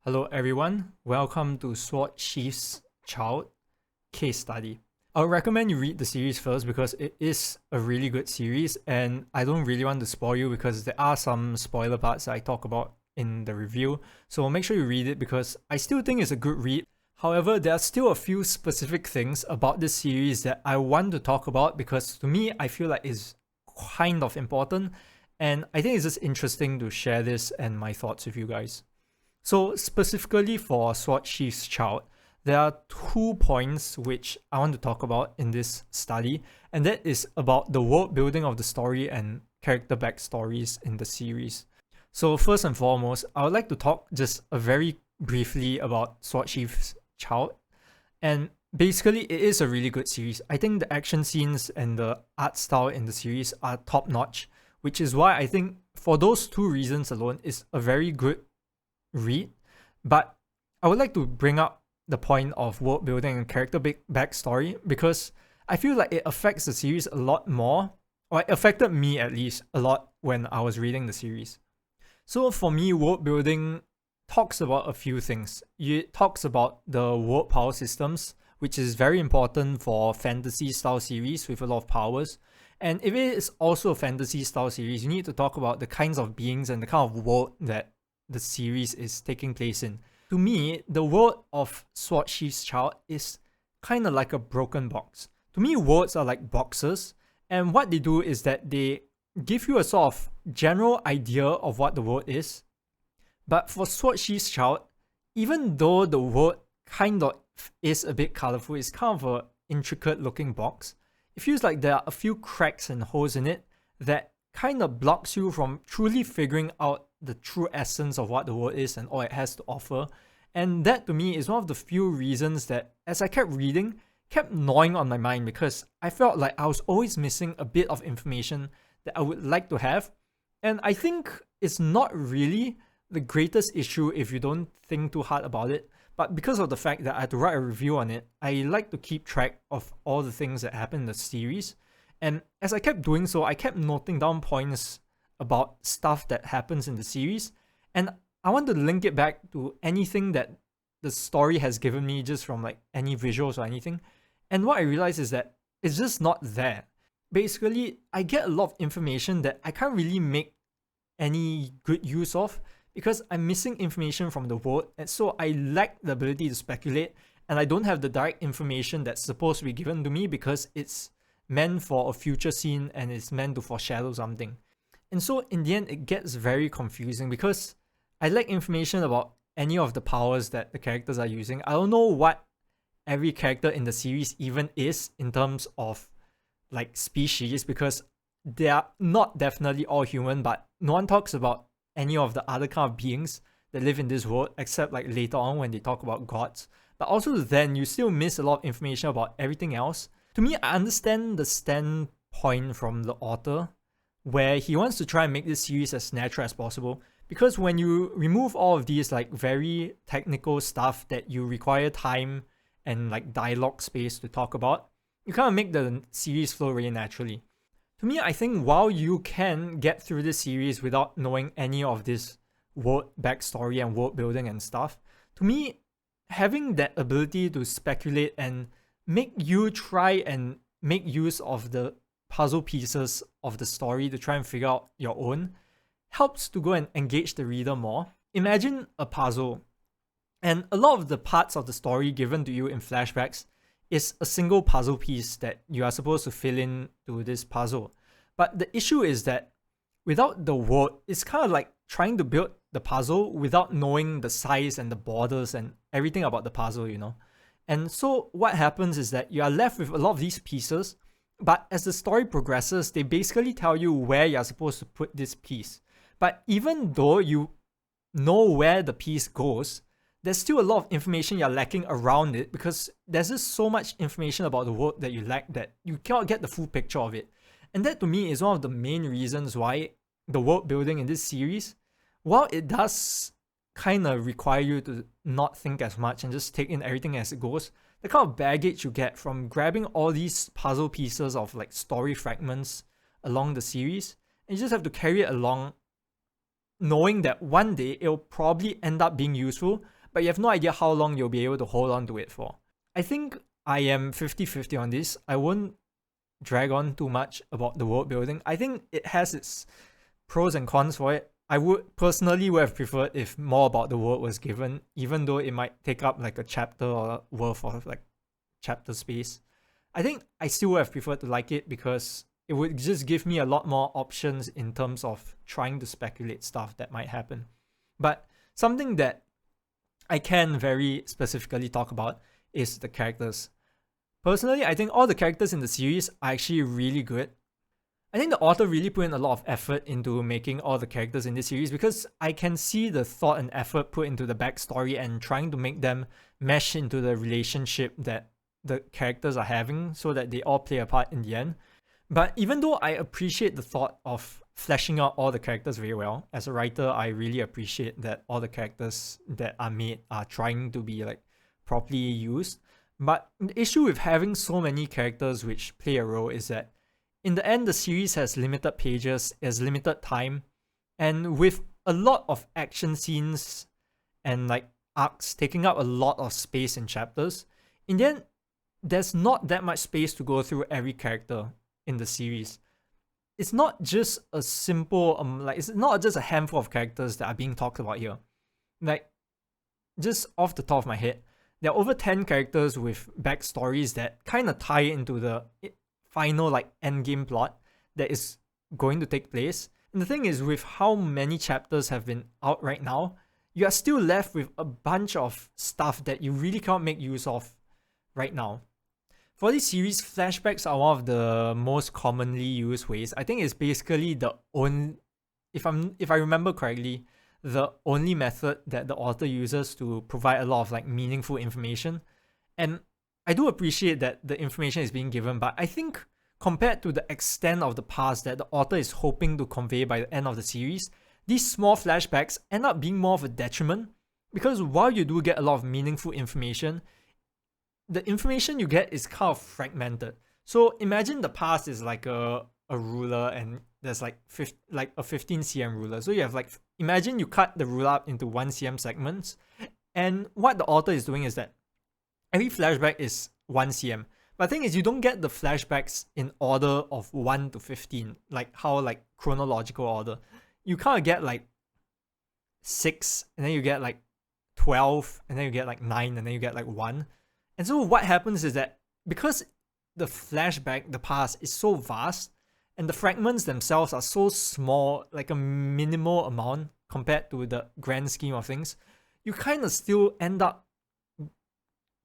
Hello everyone, welcome to Sheath's Child case study. I would recommend you read the series first because it is a really good series and I don't really want to spoil you because there are some spoiler parts that I talk about in the review. So make sure you read it because I still think it's a good read. However, there are still a few specific things about this series that I want to talk about because to me, I feel like it's kind of important and I think it's just interesting to share this and my thoughts with you guys. So specifically for Sheath's Child, there are 2 points which I want to talk about in this study, and that is about the world building of the story and character backstories in the series. So first and foremost, I would like to talk just very briefly about Sheath's Child, and basically it is a really good series. I think the action scenes and the art style in the series are top notch, which is why I think for those 2 reasons alone, it's a very good read. But I would like to bring up the point of world building and character backstory because I feel like it affects the series a lot more, or it affected me at least a lot when I was reading the series. So for me, world building talks about a few things. It talks about the world power systems, which is very important for fantasy style series with a lot of powers. And if it is also a fantasy style series, you need to talk about the kinds of beings and the kind of world that the series is taking place in. To me, the world of Sheath's Child is kind of like a broken box. To me, worlds are like boxes, and what they do is that they give you a sort of general idea of what the world is. But for Sheath's Child, even though the world kind of is a bit colorful, it's kind of an intricate looking box, it feels like there are a few cracks and holes in it that kind of blocks you from truly figuring out the true essence of what the world is and all it has to offer. And that to me is one of the few reasons that as I kept reading, kept gnawing on my mind because I felt like I was always missing a bit of information that I would like to have. And I think it's not really the greatest issue if you don't think too hard about it. But because of the fact that I had to write a review on it, I like to keep track of all the things that happen in the series. And as I kept doing so, I kept noting down points about stuff that happens in the series. And I want to link it back to anything that the story has given me just from like any visuals or anything. And what I realized is that it's just not there. Basically, I get a lot of information that I can't really make any good use of because I'm missing information from the world. And so I lack the ability to speculate and I don't have the direct information that's supposed to be given to me because it's meant for a future scene and it's meant to foreshadow something. And so in the end, it gets very confusing because I lack information about any of the powers that the characters are using. I don't know what every character in the series even is in terms of like species because they are not definitely all human, but no one talks about any of the other kind of beings that live in this world except like later on when they talk about gods. But also then you still miss a lot of information about everything else. To me, I understand the standpoint from the author where he wants to try and make this series as natural as possible because when you remove all of these like very technical stuff that you require time and like dialogue space to talk about, you kind of make the series flow really naturally. To me, I think while you can get through this series without knowing any of this world backstory and world building and stuff, to me, having that ability to speculate and make you try and make use of the puzzle pieces of the story to try and figure out your own helps to go and engage the reader more. Imagine a puzzle, and a lot of the parts of the story given to you in flashbacks is a single puzzle piece that you are supposed to fill in to this puzzle. But the issue is that without the world, it's kind of like trying to build the puzzle without knowing the size and the borders and everything about the puzzle, you know? And so what happens is that you are left with a lot of these pieces, but as the story progresses, they basically tell you where you're supposed to put this piece. But even though you know where the piece goes, there's still a lot of information you're lacking around it because there's just so much information about the world that you lack that you cannot get the full picture of it. And that to me is one of the main reasons why the world building in this series, while it does kind of require you to not think as much and just take in everything as it goes, the kind of baggage you get from grabbing all these puzzle pieces of like story fragments along the series, and you just have to carry it along knowing that one day it'll probably end up being useful, but you have no idea how long you'll be able to hold on to it for. I think I am 50-50 on this. I won't drag on too much about the world building. I think it has its pros and cons for it. I would personally have preferred if more about the world was given, even though it might take up like a chapter or worth of like chapter space. I think I still would have preferred to like it because it would just give me a lot more options in terms of trying to speculate stuff that might happen. But something that I can very specifically talk about is the characters. Personally, I think all the characters in the series are actually really good. I think the author really put in a lot of effort into making all the characters in this series because I can see the thought and effort put into the backstory and trying to make them mesh into the relationship that the characters are having so that they all play a part in the end. But even though I appreciate the thought of fleshing out all the characters very well, as a writer, I really appreciate that all the characters that are made are trying to be like properly used. But the issue with having so many characters which play a role is that in the end, the series has limited pages, has limited time, and with a lot of action scenes and like arcs taking up a lot of space in chapters, in the end, there's not that much space to go through every character in the series. It's not just a simple it's not just a handful of characters that are being talked about here. Like, just off the top of my head, there are over 10 characters with backstories that kind of tie into the final like endgame plot that is going to take place. And the thing is, with how many chapters have been out right now, you are still left with a bunch of stuff that you really can't make use of right now. For this series, flashbacks are one of the most commonly used ways. I think it's basically the only, if I remember correctly, the only method that the author uses to provide a lot of like meaningful information. And I do appreciate that the information is being given, but I think compared to the extent of the past that the author is hoping to convey by the end of the series, these small flashbacks end up being more of a detriment because while you do get a lot of meaningful information, the information you get is kind of fragmented. So imagine the past is like a ruler and there's like a 15 cm ruler. So you have like, imagine you cut the ruler up into 1 cm segments, and what the author is doing is that every flashback is 1 cm. But the thing is, you don't get the flashbacks in order of 1 to 15, like how like chronological order. You kind of get like 6, and then you get like 12, and then you get like 9, and then you get like 1. And so what happens is that because the flashback, the past, is so vast, and the fragments themselves are so small, like a minimal amount compared to the grand scheme of things, you kind of still end up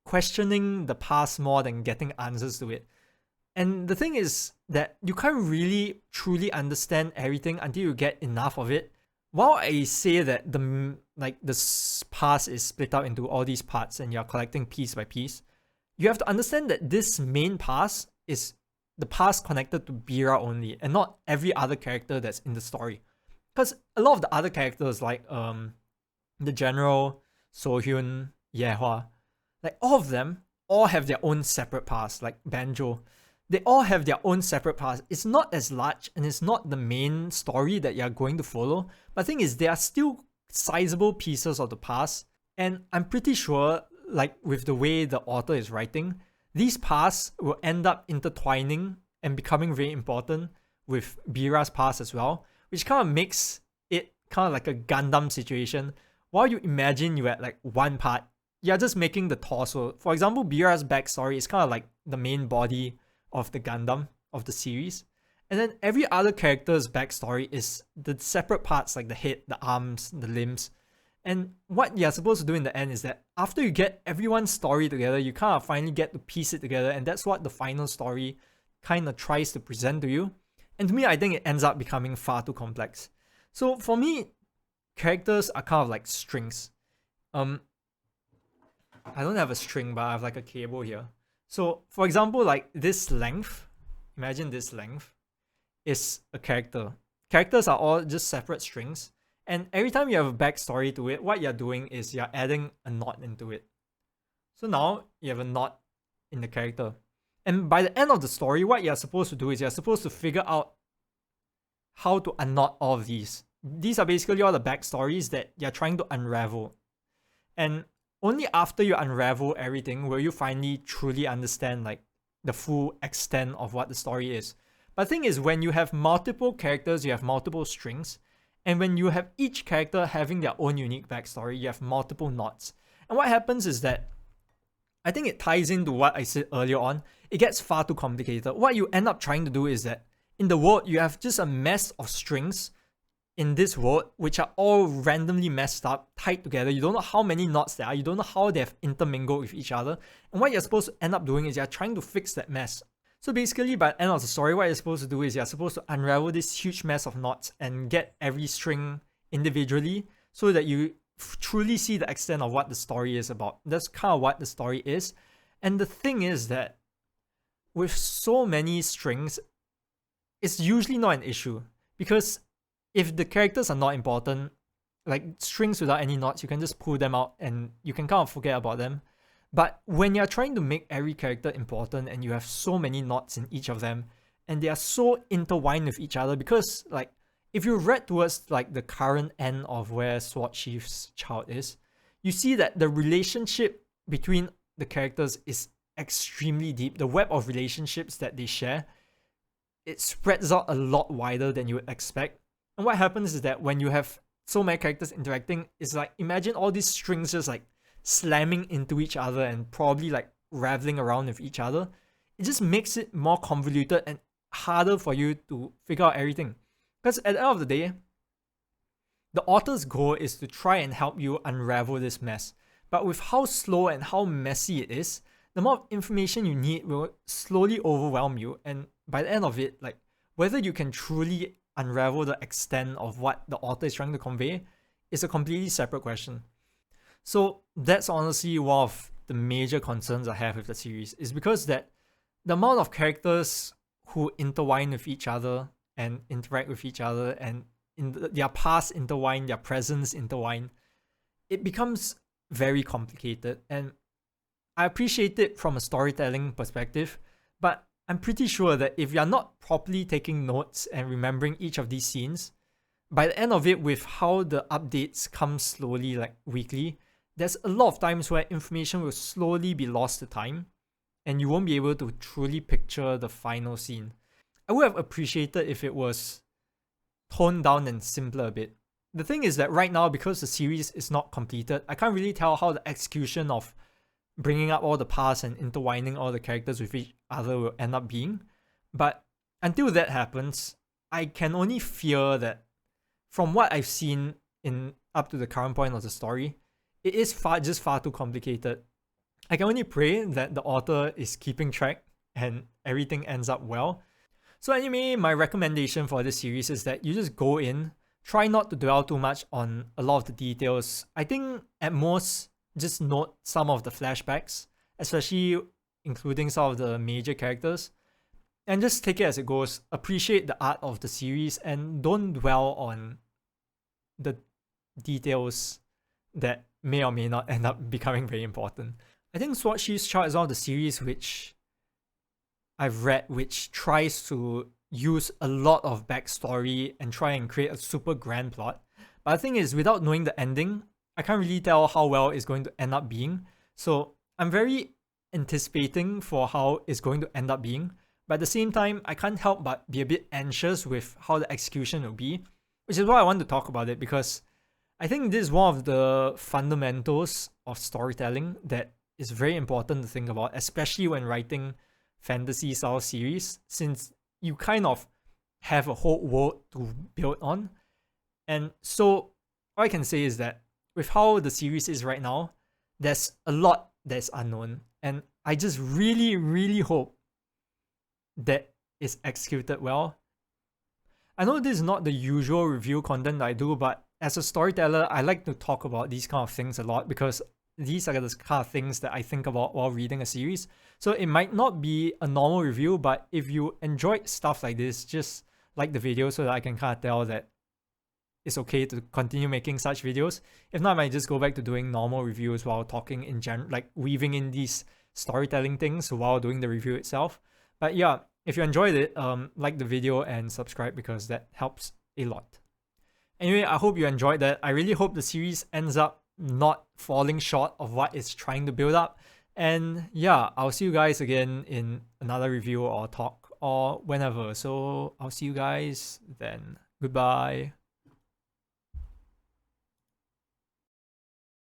questioning the past more than getting answers to it. And the thing is that you can't really truly understand everything until you get enough of it. While I say that the past is split up into all these parts and you're collecting piece by piece, you have to understand that this main past is the past connected to Bira only and not every other character that's in the story. Because a lot of the other characters like the General, Sohyun, Yehua, like all of them all have their own separate past, like Banjo. They all have their own separate past. It's not as large and it's not the main story that you're going to follow. But the thing is, they are still sizable pieces of the past. And I'm pretty sure, like with the way the author is writing, these pasts will end up intertwining and becoming very important with Bira's past as well, which kind of makes it kind of like a Gundam situation. While you imagine you at like one part, you're just making the torso. For example, Bira's backstory is kind of like the main body of the Gundam of the series. And then every other character's backstory is the separate parts like the head, the arms, the limbs. And what you're supposed to do in the end is that after you get everyone's story together, you kind of finally get to piece it together. And that's what the final story kind of tries to present to you. And to me, I think it ends up becoming far too complex. So for me, characters are kind of like strings. I don't have a string, but I have like a cable here. So for example, like this length, imagine this length is a character. Characters are all just separate strings. And every time you have a backstory to it, what you're doing is you're adding a knot into it. So now you have a knot in the character. And by the end of the story, what you're supposed to do is you're supposed to figure out how to unknot all of these. These are basically all the backstories that you're trying to unravel. And only after you unravel everything will you finally truly understand like the full extent of what the story is. But the thing is, when you have multiple characters, you have multiple strings, and when you have each character having their own unique backstory, you have multiple knots. And what happens is that I think it ties into what I said earlier on. It gets far too complicated. What you end up trying to do is that in the world, you have just a mess of strings in this world, which are all randomly messed up, tied together. You don't know how many knots there are. You don't know how they've intermingled with each other. And what you're supposed to end up doing is you're trying to fix that mess. So basically, by the end of the story, what you're supposed to do is you're supposed to unravel this huge mess of knots and get every string individually so that you truly see the extent of what the story is about. That's kind of what the story is. And the thing is that with so many strings, it's usually not an issue, because if the characters are not important, like strings without any knots, you can just pull them out and you can kind of forget about them. But when you're trying to make every character important and you have so many knots in each of them and they are so intertwined with each other, because like if you read towards like the current end of where Sword Sheath's Child is, you see that the relationship between the characters is extremely deep. The web of relationships that they share, it spreads out a lot wider than you would expect. And what happens is that when you have so many characters interacting, it's like, imagine all these strings just like slamming into each other and probably like raveling around with each other. It just makes it more convoluted and harder for you to figure out everything. Because at the end of the day, the author's goal is to try and help you unravel this mess. But with how slow and how messy it is, the more information you need will slowly overwhelm you. And by the end of it, like whether you can truly unravel the extent of what the author is trying to convey is a completely separate question. So that's honestly one of the major concerns I have with the series, is because that the amount of characters who intertwine with each other and interact with each other, and their past intertwine, their presence intertwine, it becomes very complicated. And I appreciate it from a storytelling perspective, but I'm pretty sure that if you're not properly taking notes and remembering each of these scenes, by the end of it, with how the updates come slowly, like weekly, there's a lot of times where information will slowly be lost to time and you won't be able to truly picture the final scene. I would have appreciated if it was toned down and simpler a bit. The thing is that right now, because the series is not completed, I can't really tell how the execution of bringing up all the past and intertwining all the characters with each other will end up being. But until that happens, I can only fear that from what I've seen in up to the current point of the story, it is far too complicated. I can only pray that the author is keeping track and everything ends up well. So anyway, my recommendation for this series is that you just go in, try not to dwell too much on a lot of the details. I think at most, just note some of the flashbacks, especially including some of the major characters, and just take it as it goes. Appreciate the art of the series and don't dwell on the details that may or may not end up becoming very important. I think Sword Sheath's Child is one of the series which I've read which tries to use a lot of backstory and try and create a super grand plot. But the thing is, without knowing the ending, I can't really tell how well it's going to end up being. So I'm very anticipating for how it's going to end up being. But at the same time, I can't help but be a bit anxious with how the execution will be, which is why I want to talk about it, because I think this is one of the fundamentals of storytelling that is very important to think about, especially when writing fantasy style series, since you kind of have a whole world to build on. And so all I can say is that with how the series is right now, there's a lot that's unknown. And I just really, really hope that it's executed well. I know this is not the usual review content that I do, but as a storyteller, I like to talk about these kind of things a lot because these are the kind of things that I think about while reading a series. So it might not be a normal review, but if you enjoyed stuff like this, just like the video so that I can kind of tell that it's okay to continue making such videos. If not, I might just go back to doing normal reviews while talking in general, like weaving in these storytelling things while doing the review itself. But yeah, if you enjoyed it, like the video and subscribe because that helps a lot. Anyway, I hope you enjoyed that. I really hope the series ends up not falling short of what it's trying to build up. And yeah, I'll see you guys again in another review or talk or whenever. So I'll see you guys then. Goodbye.